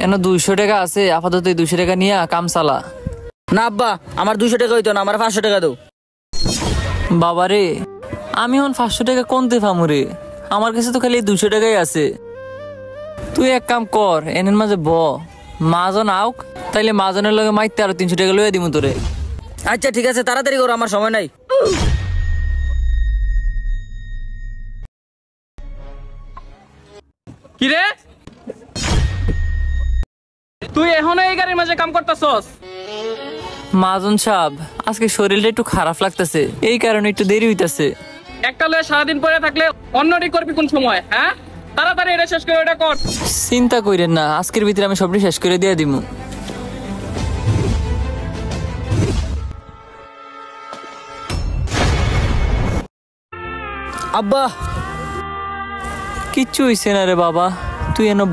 N 200 টাকা আছে, আপাতত 200 টাকা নিয়ে কাম চালা। না আব্বা, আমার 200 টাকা হইতো না, আমার 500 টাকা দাও। বাবারে, আমি এখন 500 টাকা কোনতে পামু রে? আমার কাছে তো খালি 200 টাকাই আছে। তুই এক কাম কর, এনের মাঝে মাজন আউক, তাইলে মাজনের লগে মাইতে আরো 300 টাকা লইয়া দিমু তোরে। আচ্ছা ঠিক আছে, তাড়াতাড়ি করো, আমার সময় নাই। কিরে, তুই এখনো এই গাড়ির মাঝে কাম করতেছস? মাজন সাহেব, আজকে শরীরটা একটু খারাপ লাগতেছে, এই কারণে একটু দেরি হইতাছে। একটা লয়ে সারাদিন পরে থাকলে অন্যটি করবি কোন সময়? হ্যাঁ, তাড়াতাড়ি এটা শেষ করে এটা কর। চিন্তা কইরেন না, আজকের ভিতরে আমি সবটি শেষ করে দিয়ে দিমু। আব্বা, কিচ্ছু হইছে না রে বাবা, তুই এনে